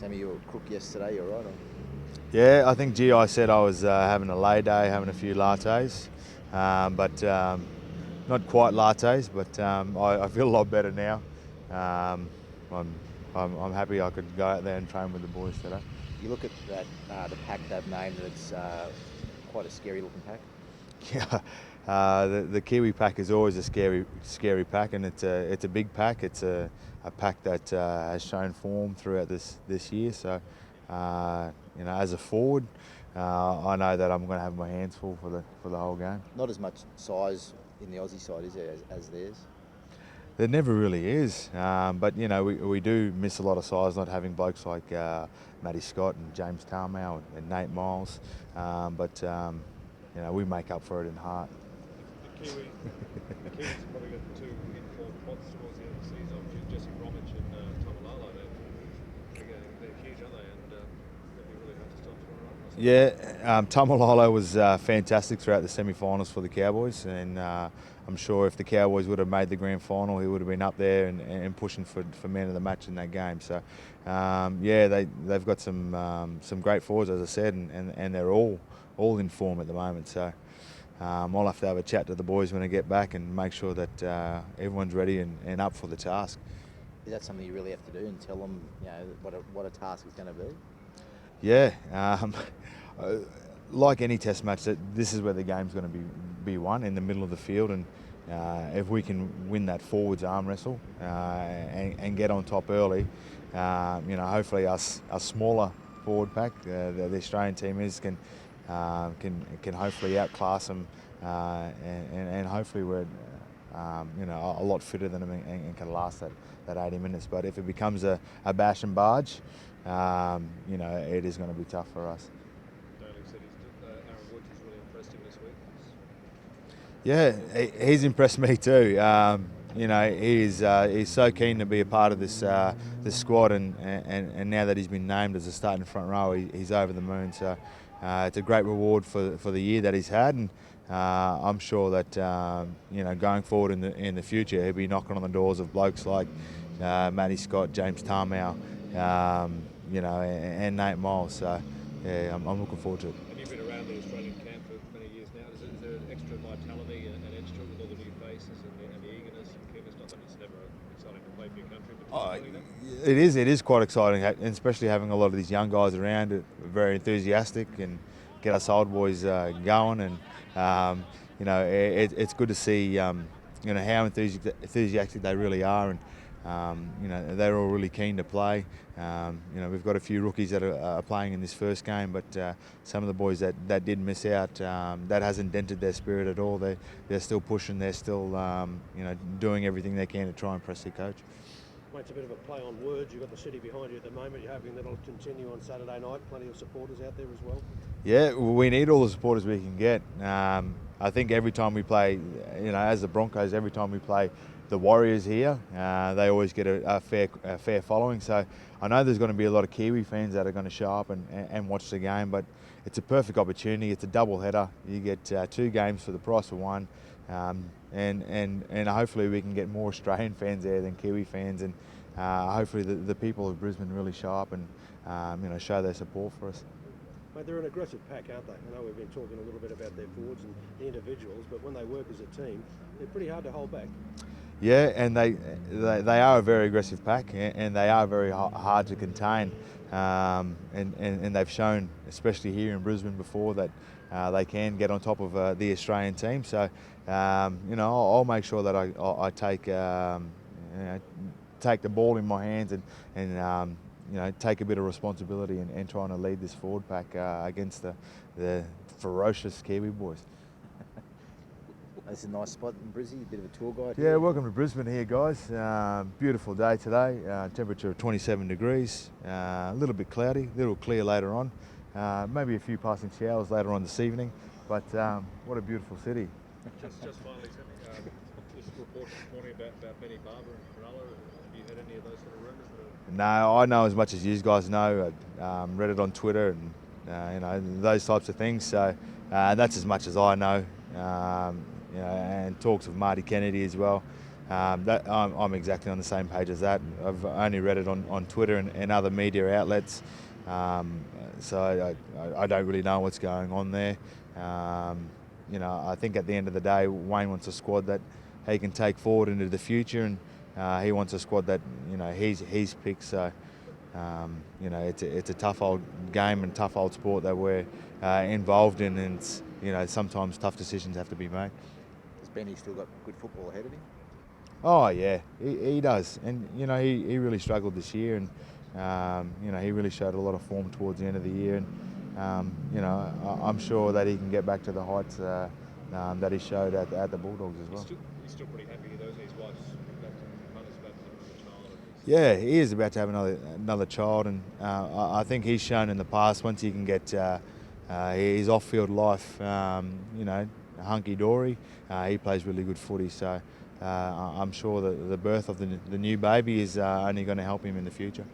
Sammy, you were cook yesterday, you're right. Yeah, I think GI said I was having a lay day, having a few lattes, but not quite lattes, but I feel a lot better now. Um, I'm happy I could go out there and train with the boys today. You look at that the pack they've named, and it's quite a scary looking pack. Yeah, the Kiwi pack is always a scary pack, and it's a big pack. It's a pack that has shown form throughout this year. So, as a forward, I know that I'm going to have my hands full for the whole game. Not as much size in the Aussie side, is there, as theirs? There never really is, but we do miss a lot of size, not having blokes like Matty Scott and James Tarmow and Nate Miles, but we make up for it in heart. The Kiwis probably got two in-form pots towards the end of the season. Jesse Bromwich and Tamalalo, they're huge, aren't they? And they'll be really hard to stop tomorrow. Yeah, Tamalalo was fantastic throughout the semi-finals for the Cowboys, and I'm sure if the Cowboys would have made the grand final, he would have been up there and pushing for man of the match in that game. So, they've got some great forwards, as I said, and they're all in form at the moment. So I'll have to have a chat to the boys when I get back and make sure that everyone's ready and up for the task. Is that something you really have to do and tell them, what a task it's going to be? Yeah, like any test match, this is where the game's going to be won, in the middle of the field, and if we can win that forwards arm wrestle and get on top early, hopefully us smaller forward pack, the Australian team can hopefully outclass them, and hopefully we're a lot fitter than them and can last that 80 minutes. But if it becomes a bash and barge, it is going to be tough for us. Daly said Aaron Woods has really impressed him this week. Yeah, he's impressed me too. He's so keen to be a part of this squad, and now that he's been named as a starting front row, he's over the moon. So it's a great reward for the year that he's had, and I'm sure that going forward in the future, he'll be knocking on the doors of blokes like Matty Scott, James Tarmow, and Nate Miles. So yeah, I'm looking forward to it. And you've been around the Australian camp for many years now. Is there an extra vitality and extra with all the new faces and the eagerness and keenness? Not that it's never exciting to play for your country, but it is quite exciting, and especially having a lot of these young guys around, very enthusiastic, and get us old boys going. And it's good to see how enthusiastic they really are, and they're all really keen to play. We've got a few rookies that are playing in this first game, but some of the boys that did miss out, that hasn't dented their spirit at all. They're still pushing. They're still doing everything they can to try and impress their coach. Mate, it's a bit of a play on words. You've got the city behind you at the moment. You're hoping that'll continue on Saturday night. Plenty of supporters out there as well. Yeah, we need all the supporters we can get. I think every time we play, as the Broncos, every time we play the Warriors here, they always get a fair following. So I know there's going to be a lot of Kiwi fans that are going to show up and watch the game, but it's a perfect opportunity. It's a double header. You get two games for the price of one, and hopefully we can get more Australian fans there than Kiwi fans, and hopefully the people of Brisbane really show up and show their support for us. Mate, they're an aggressive pack, aren't they? I know we've been talking a little bit about their forwards and the individuals, but when they work as a team, they're pretty hard to hold back. Yeah, and they are a very aggressive pack, and they are very hard to contain. And they've shown, especially here in Brisbane before, that they can get on top of the Australian team. So, I'll make sure that I take the ball in my hands and take a bit of responsibility and trying to lead this forward pack against the ferocious Kiwi boys. It's a nice spot in Brisbane, a bit of a tour guide. Yeah, welcome to Brisbane here, guys. Beautiful day today, temperature of 27 degrees, a little bit cloudy, a little clear later on, maybe a few passing showers later on this evening, but what a beautiful city. Just finally, Sammy, this report this morning about Benny Barber and Cronulla, have you heard any of those sort of rumours? No, I know as much as you guys know. I read it on Twitter and those types of things, so that's as much as I know. And talks of Marty Kennedy as well. I'm exactly on the same page as that. I've only read it on Twitter and other media outlets, so I don't really know what's going on there. I think at the end of the day, Wayne wants a squad that he can take forward into the future, and he wants a squad that he's picked. So it's a tough old game and tough old sport that we're involved in, and sometimes tough decisions have to be made. Has Benny still got good football ahead of him? Oh yeah, he does, and he really struggled this year, and he really showed a lot of form towards the end of the year, and I'm sure that he can get back to the heights that he showed at the Bulldogs as well. He's still pretty happy though. His wife's about to have another child. Yeah, he is about to have another child, and I think he's shown in the past once he can get his off-field life, hunky dory. He plays really good footy, so I'm sure that the birth of the new baby is only going to help him in the future.